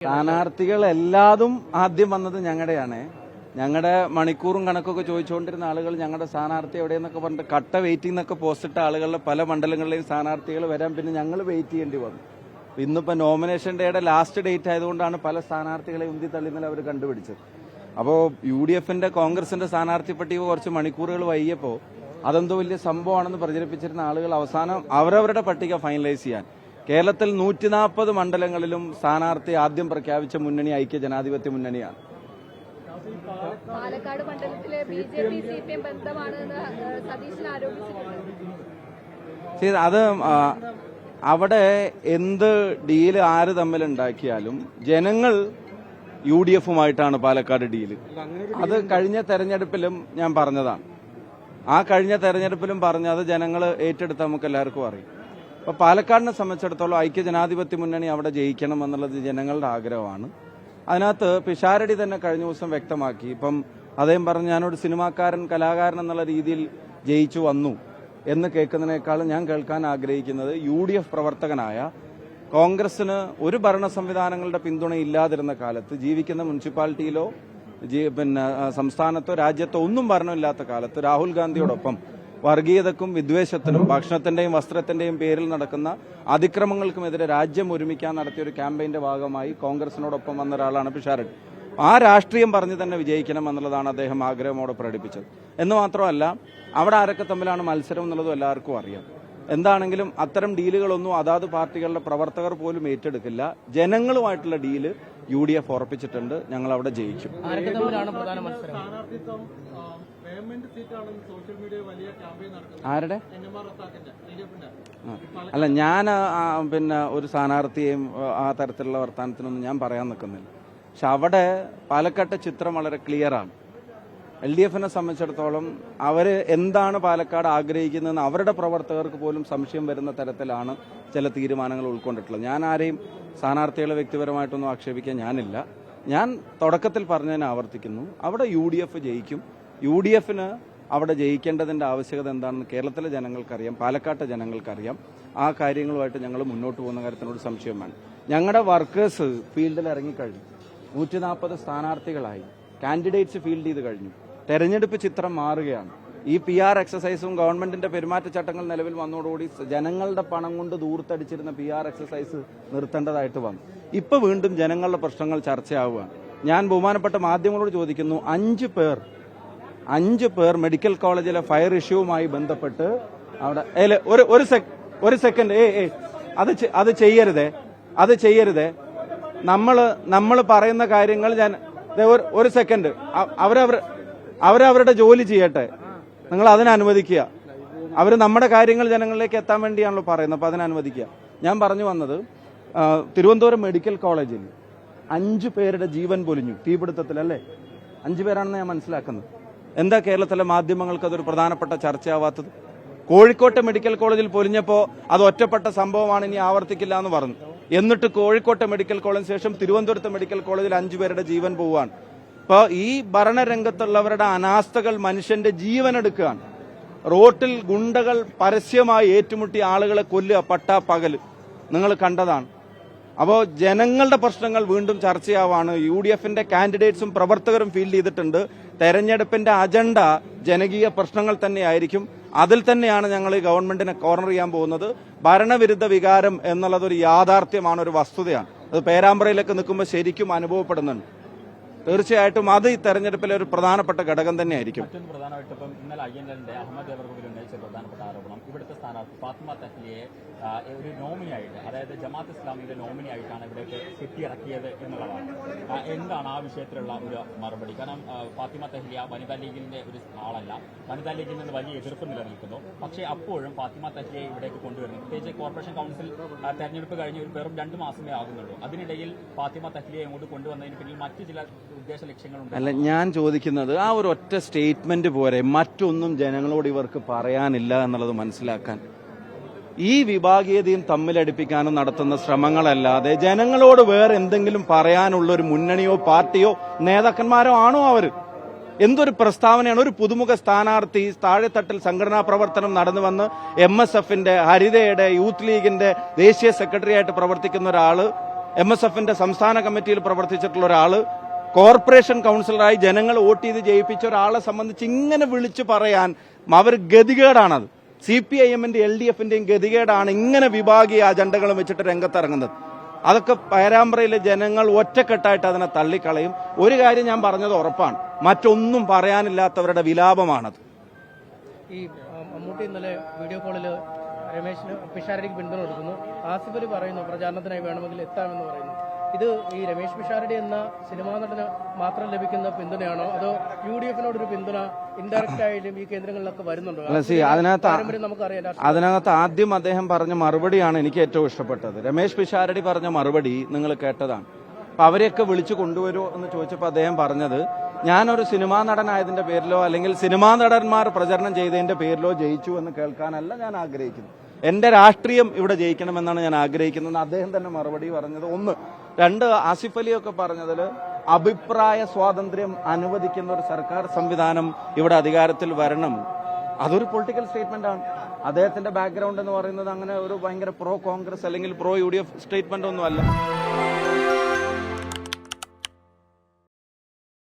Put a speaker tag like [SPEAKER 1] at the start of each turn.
[SPEAKER 1] സ്ഥാനാർത്ഥികൾ എല്ലാതും ആദ്യം വന്നത് ഞങ്ങളുടെയാണ്. ഞങ്ങളുടെ മണിക്കൂറും കണക്കൊക്കെ ചോദിച്ചുകൊണ്ടിരുന്ന ആളുകൾ ഞങ്ങളുടെ സ്ഥാനാർത്ഥി എവിടെയെന്നൊക്കെ പറഞ്ഞിട്ട് കട്ട വെയിറ്റിംഗ് എന്നൊക്കെ പോസ്റ്റിട്ട ആളുകളുടെ പല മണ്ഡലങ്ങളിലെയും സ്ഥാനാർത്ഥികൾ വരാൻ പിന്നെ ഞങ്ങൾ വെയിറ്റ് ചെയ്യേണ്ടി വന്നു. ഇന്നിപ്പോൾ നോമിനേഷൻ ഡേയുടെ ലാസ്റ്റ് ഡേറ്റ് ആയതുകൊണ്ടാണ് പല സ്ഥാനാർത്ഥികളെ ഉന്തി തള്ളിന്നലെ അവർ കണ്ടുപിടിച്ചത്. അപ്പോൾ UDFന്റെ കോൺഗ്രസിന്റെ സ്ഥാനാർത്ഥി പട്ടിക കുറച്ച് മണിക്കൂറുകൾ വൈകിയപ്പോൾ അതെന്തോ വലിയ സംഭവമാണെന്ന് പ്രചരിപ്പിച്ചിരുന്ന ആളുകൾ അവസാനം അവരവരുടെ പട്ടിക ഫൈനലൈസ് ചെയ്യാൻ കേരളത്തിൽ 140 മണ്ഡലങ്ങളിലും സ്ഥാനാർത്ഥി ആദ്യം പ്രഖ്യാപിച്ച മുന്നണി ഐക്യ ജനാധിപത്യ മുന്നണിയാണ്.
[SPEAKER 2] പാലക്കാട് മണ്ഡലത്തിലെ BJP CPM ബന്ധമാണെന്ന് സതീശൻ ആരോപിച്ചിട്ടുണ്ട്.
[SPEAKER 1] അത് അവിടെ എന്ത് ഡീല് ആര് തമ്മിലുണ്ടാക്കിയാലും ജനങ്ങൾ UDFുമായിട്ടാണ് പാലക്കാട് ഡീല്. അത് കഴിഞ്ഞ തെരഞ്ഞെടുപ്പിലും ഞാൻ പറഞ്ഞതാണ്. ആ കഴിഞ്ഞ തെരഞ്ഞെടുപ്പിലും പറഞ്ഞത് ജനങ്ങൾ ഏറ്റെടുത്ത് നമുക്ക് എല്ലാവർക്കും അറിയും. അപ്പൊ പാലക്കാടിനെ സംബന്ധിച്ചിടത്തോളം ഐക്യ ജനാധിപത്യ മുന്നണി അവിടെ ജയിക്കണം എന്നുള്ളത് ജനങ്ങളുടെ ആഗ്രഹമാണ്. അതിനകത്ത് പിഷാരടി തന്നെ കഴിഞ്ഞ ദിവസം വ്യക്തമാക്കി. ഇപ്പം അദ്ദേഹം പറഞ്ഞു ഞാനൊരു സിനിമാക്കാരൻ കലാകാരൻ എന്നുള്ള രീതിയിൽ ജയിച്ചു വന്നു എന്ന് കേൾക്കുന്നതിനേക്കാളും ഞാൻ കേൾക്കാൻ ആഗ്രഹിക്കുന്നത് UDF പ്രവർത്തകനായ കോൺഗ്രസിന് ഒരു ഭരണ സംവിധാനങ്ങളുടെ പിന്തുണ ഇല്ലാതിരുന്ന കാലത്ത് ജീവിക്കുന്ന മുനിസിപ്പാലിറ്റിയിലോ സംസ്ഥാനത്തോ രാജ്യത്തോ ഒന്നും ഭരണമില്ലാത്ത കാലത്ത് രാഹുൽ ഗാന്ധിയോടൊപ്പം വർഗീയതക്കും വിദ്വേഷത്തിനും ഭക്ഷണത്തിന്റെയും വസ്ത്രത്തിന്റെയും പേരിൽ നടക്കുന്ന അതിക്രമങ്ങൾക്കുമെതിരെ രാജ്യം ഒരുമിക്കാൻ നടത്തിയ ഒരു ക്യാമ്പയിന്റെ ഭാഗമായി കോൺഗ്രസിനോടൊപ്പം വന്ന ഒരാളാണ് പിഷാരടി. ആ രാഷ്ട്രീയം പറഞ്ഞ് തന്നെ വിജയിക്കണം എന്നുള്ളതാണ് അദ്ദേഹം ആഗ്രഹമോടെ പ്രകടിപ്പിച്ചത്. എന്ന് മാത്രമല്ല അവിടെ ആരൊക്കെ തമ്മിലാണ് മത്സരം എന്നുള്ളതും എല്ലാവർക്കും അറിയാം. എന്താണെങ്കിലും അത്തരം ഡീലുകളൊന്നും അതാത് പാർട്ടികളുടെ പ്രവർത്തകർ പോലും ഏറ്റെടുക്കില്ല. ജനങ്ങളുമായിട്ടുള്ള ഡീല് UDF ഉറപ്പിച്ചിട്ടുണ്ട്. ഞങ്ങൾ അവിടെ ജയിക്കും. ആരുടെ അല്ല, ഞാൻ ഒരു സ്ഥാനാർത്ഥിയെയും ആ തരത്തിലുള്ള വർത്തമാനത്തിനൊന്നും ഞാൻ പറയാൻ നിൽക്കുന്നില്ല. പക്ഷെ അവിടെ പാലക്കാട്ടെ ചിത്രം വളരെ ക്ലിയറാണ്. LDFനെ സംബന്ധിച്ചിടത്തോളം അവര് എന്താണ് പാലക്കാട് ആഗ്രഹിക്കുന്നതെന്ന് അവരുടെ പ്രവർത്തകർക്ക് പോലും സംശയം വരുന്ന തരത്തിലാണ് ചില തീരുമാനങ്ങൾ ഉൾക്കൊണ്ടിട്ടുള്ളത്. ഞാൻ ആരെയും സ്ഥാനാർത്ഥികളെ വ്യക്തിപരമായിട്ടൊന്നും ആക്ഷേപിക്കാൻ ഞാനില്ല. ഞാൻ തുടക്കത്തിൽ പറഞ്ഞതിനെ ആവർത്തിക്കുന്നു. അവിടെ UDF ജയിക്കും. UDFന് അവിടെ ജയിക്കേണ്ടതിന്റെ ആവശ്യകത എന്താണെന്ന് കേരളത്തിലെ ജനങ്ങൾക്കറിയാം, പാലക്കാട്ടെ ജനങ്ങൾക്കറിയാം. ആ കാര്യങ്ങളുമായിട്ട് ഞങ്ങൾ മുന്നോട്ട് പോകുന്ന കാര്യത്തിനോട് സംശയം വേണം. ഞങ്ങളുടെ വർക്കേഴ്സ് ഫീൽഡിൽ ഇറങ്ങിക്കഴിഞ്ഞു. 140 സ്ഥാനാർത്ഥികളായി, കാൻഡിഡേറ്റ്സ് ഫീൽഡ് ചെയ്ത് കഴിഞ്ഞു. തെരഞ്ഞെടുപ്പ് ചിത്രം മാറുകയാണ്. ഈ PR എക്സസൈസും ഗവൺമെന്റിന്റെ പെരുമാറ്റച്ചട്ടങ്ങൾ നിലവിൽ വന്നതോടുകൂടി ജനങ്ങളുടെ പണം കൊണ്ട് ദൂർത്തടിച്ചിരുന്ന PR എക്സസൈസ് നിർത്തേണ്ടതായിട്ട് വന്നു. ഇപ്പൊ വീണ്ടും ജനങ്ങളുടെ പ്രശ്നങ്ങൾ ചർച്ചയാവുകയാണ്. ഞാൻ ബഹുമാനപ്പെട്ട മാധ്യമങ്ങളോട് ചോദിക്കുന്നു, 5 പേർ മെഡിക്കൽ കോളേജിലെ ഫയർ ഇഷ്യൂവുമായി ബന്ധപ്പെട്ട് അവിടെ ഒരു സെക്കൻഡ് അത് ചെയ്യരുതേ. നമ്മൾ പറയുന്ന കാര്യങ്ങൾ ഞാൻ ഒരു സെക്കൻഡ് അവരവരുടെ ജോലി ചെയ്യട്ടെ. നിങ്ങൾ അതിനനുവദിക്കുക. അവർ നമ്മുടെ കാര്യങ്ങൾ ജനങ്ങളിലേക്ക് എത്താൻ വേണ്ടിയാണല്ലോ പറയുന്നത്. അപ്പൊ അതിനനുവദിക്കുക. ഞാൻ പറഞ്ഞു വന്നത്, തിരുവനന്തപുരം മെഡിക്കൽ കോളേജിൽ 5 പേരുടെ ജീവൻ പൊലിഞ്ഞു തീപിടുത്തത്തിലല്ലേ. 5 പേരാണെന്ന് ഞാൻ മനസ്സിലാക്കുന്നത്. എന്താ കേരളത്തിലെ മാധ്യമങ്ങൾക്ക് അതൊരു പ്രധാനപ്പെട്ട ചർച്ചയാവാത്തത്? കോഴിക്കോട്ടെ മെഡിക്കൽ കോളേജിൽ പൊലിഞ്ഞപ്പോ അത് ഒറ്റപ്പെട്ട സംഭവമാണ്, ഇനി ആവർത്തിക്കില്ല എന്ന് പറഞ്ഞു. എന്നിട്ട് കോഴിക്കോട്ടെ മെഡിക്കൽ കോളേജിന് ശേഷം തിരുവനന്തപുരത്തെ മെഡിക്കൽ കോളേജിൽ 5 പേരുടെ ജീവൻ പോവുകയാണ്. അപ്പോൾ ഈ ഭരണരംഗത്തുള്ളവരുടെ അനാസ്ഥകൾ മനുഷ്യന്റെ ജീവൻ എടുക്കുകയാണ്. റോട്ടിൽ ഗുണ്ടകൾ പരസ്യമായി ഏറ്റുമുട്ടി ആളുകളെ കൊല്ലുക പട്ടാപ്പകൽ നിങ്ങൾ കണ്ടതാണ്. അപ്പോൾ ജനങ്ങളുടെ പ്രശ്നങ്ങൾ വീണ്ടും ചർച്ചയാവാണ്. UDFന്റെ കാൻഡിഡേറ്റ്സും പ്രവർത്തകരും ഫീൽഡ് ചെയ്തിട്ടുണ്ട്. തെരഞ്ഞെടുപ്പിന്റെ അജണ്ട ജനകീയ പ്രശ്നങ്ങൾ തന്നെയായിരിക്കും. അതിൽ തന്നെയാണ് ഞങ്ങൾ ഈ ഗവൺമെന്റിനെ കോർണർ ചെയ്യാൻ പോകുന്നത്. ഭരണവിരുദ്ധ വികാരം എന്നുള്ളതൊരു യാഥാർത്ഥ്യമാണ്, ഒരു വസ്തുതയാണ്. അത് പേരാമ്പ്രയിലൊക്കെ നിൽക്കുമ്പോൾ ശരിക്കും അനുഭവപ്പെടുന്നുണ്ട്. തീർച്ചയായിട്ടും അത് ഈ തെരഞ്ഞെടുപ്പിലെ ഒരു പ്രധാനപ്പെട്ട ഘടകം തന്നെയായിരിക്കും.
[SPEAKER 3] പ്രധാനമായിട്ടും ഇപ്പം ഇന്നലെ INLന്റെ അഹമ്മദ് ദേവർഗോവിൽ ഉന്നയിച്ച പ്രധാനപ്പെട്ട ആരോപണം ഇവിടുത്തെ സ്ഥാനാർത്ഥി ഫാത്തിമ തഹ്ലിയെ ഒരു നോമിനിയായിട്ട്, അതായത് ജമാഅത്ത് ഇസ്ലാമിയുടെ നോമിനിയായിട്ടാണ് ഇവിടേക്ക് എത്തിയിറക്കിയത് എന്നുള്ളതാണ്. എന്താണ് ആ വിഷയത്തിലുള്ള ഒരു മറുപടി? കാരണം ഫാത്തിമ തഹ്ലിയ വനിതാ ലീഗിന്റെ ഒരു ആളല്ല. വനിതാ ലീഗിൽ നിന്ന് വലിയ എതിർപ്പ് നിലനിൽക്കുന്നു. പക്ഷേ അപ്പോഴും ഫാത്തിമ തഹ്ലിയെ ഇവിടേക്ക് കൊണ്ടുവരുന്നു. പ്രത്യേകിച്ച് കോർപ്പറേഷൻ കൌൺസിൽ തെരഞ്ഞെടുപ്പ് കഴിഞ്ഞ് ഒരു വെറും 2 മാസമേ ആകുന്നുള്ളൂ. അതിനിടയിൽ ഫാത്തിമ തഹ്ലിയെ അങ്ങോട്ട് കൊണ്ടുവന്നതിന് പിന്നിൽ മറ്റു ചില ഉദ്ദേശ ലക്ഷ്യങ്ങളുണ്ട്.
[SPEAKER 1] അല്ല, ഞാൻ ചോദിക്കുന്നത് ആ ഒരു ഒറ്റ സ്റ്റേറ്റ്മെന്റ് പോരെ, മറ്റൊന്നും ജനങ്ങളോട് ഇവർക്ക് പറയാനില്ല എന്നുള്ളത് മനസ്സിലാക്കാൻ. ഈ വിഭാഗീയതയും തമ്മിലടിപ്പിക്കാനും നടത്തുന്ന ശ്രമങ്ങളല്ലാതെ ജനങ്ങളോട് വേറെ എന്തെങ്കിലും പറയാനുള്ള ഒരു മുന്നണിയോ പാർട്ടിയോ നേതാക്കന്മാരോ ആണോ അവർ? എന്തൊരു പ്രസ്താവനയാണ്. ഒരു പുതുമുഖ സ്ഥാനാർത്ഥി താഴെത്തട്ടിൽ സംഘടനാ പ്രവർത്തനം നടന്നു വന്ന് MSFന്റെ, ഹരിതയുടെ, യൂത്ത് ലീഗിന്റെ ദേശീയ സെക്രട്ടറി ആയിട്ട് പ്രവർത്തിക്കുന്ന ഒരാള് MSFന്റെ സംസ്ഥാന കമ്മിറ്റിയിൽ പ്രവർത്തിച്ചിട്ടുള്ള ഒരാൾ, കോർപ്പറേഷൻ കൗൺസിലറായി ജനങ്ങൾ വോട്ട് ചെയ്ത് ജയിപ്പിച്ച ഒരാളെ സംബന്ധിച്ച് ഇങ്ങനെ വിളിച്ചു പറയാൻ അവർ ഗതികേടാണത്. CPIMന്റെ LDFന്റെയും ഗതികേടാണ് ഇങ്ങനെ വിഭാഗീയ അജണ്ടകളും വെച്ചിട്ട് രംഗത്തിറങ്ങുന്നത്. അതൊക്കെ പേരാമ്പ്രയിലെ ജനങ്ങൾ ഒറ്റക്കെട്ടായിട്ട് അതിനെ തള്ളിക്കളയും. ഒരു കാര്യം ഞാൻ പറഞ്ഞത് ഉറപ്പാണ്, മറ്റൊന്നും പറയാനില്ലാത്തവരുടെ വിലാപമാണത്.
[SPEAKER 4] ഈ മമ്മൂട്ടി ഇന്നലെ വീഡിയോ കോളിൽ രമേശിന് പിഷാരടിക്ക് പിന്തുണ കൊടുക്കുന്നു. ആസിഫ് അലി പറയുന്നു പ്രചാരണത്തിനായി വേണമെങ്കിൽ എത്താമെന്ന് പറയുന്നു. ഇത് ഈ രമേശ് പിഷാരടി എന്ന സിനിമാ നടന് മാത്രം ലഭിക്കുന്ന പിന്തുണയാണോ, അതോ UDFനോടൊരു പിന്തുണ ഇൻഡയറക്റ്റ് ആയാലും ഈ കേന്ദ്രങ്ങളിലൊക്കെ വരുന്നുണ്ടോ?
[SPEAKER 1] അതിനകത്ത് ആദ്യം അദ്ദേഹം പറഞ്ഞ മറുപടിയാണ് എനിക്ക് ഏറ്റവും ഇഷ്ടപ്പെട്ടത്. രമേശ് പിഷാരടി പറഞ്ഞ മറുപടി നിങ്ങൾ കേട്ടതാണ്. അപ്പൊ അവരെയൊക്കെ വിളിച്ചു കൊണ്ടുവരുമോ എന്ന് ചോദിച്ചപ്പോൾ അദ്ദേഹം പറഞ്ഞത്, ഞാനൊരു സിനിമാ നടനായതിന്റെ പേരിലോ അല്ലെങ്കിൽ സിനിമാ നടന്മാർ പ്രചരണം ചെയ്തതിന്റെ പേരിലോ ജയിച്ചു എന്ന് കേൾക്കാനല്ല ഞാൻ ആഗ്രഹിക്കുന്നത്. എന്റെ രാഷ്ട്രീയം ഇവിടെ ജയിക്കണമെന്നാണ് ഞാൻ ആഗ്രഹിക്കുന്നത്. അദ്ദേഹം തന്നെ മറുപടി പറഞ്ഞത്. ഒന്ന്. രണ്ട്, ആസിഫ് അലിയൊക്കെ പറഞ്ഞതിൽ അഭിപ്രായ സ്വാതന്ത്ര്യം അനുവദിക്കുന്ന ഒരു സർക്കാർ സംവിധാനം ഇവിടെ അധികാരത്തിൽ വരണം. അതൊരു പൊളിറ്റിക്കൽ സ്റ്റേറ്റ്മെന്റ് ആണ്. അദ്ദേഹത്തിന്റെ ബാക്ക്ഗ്രൗണ്ട് എന്ന് പറയുന്നത് അങ്ങനെ ഒരു ഭയങ്കര പ്രോ കോൺഗ്രസ് അല്ലെങ്കിൽ പ്രോ UDF സ്റ്റേറ്റ്മെന്റ് ഒന്നും അല്ല.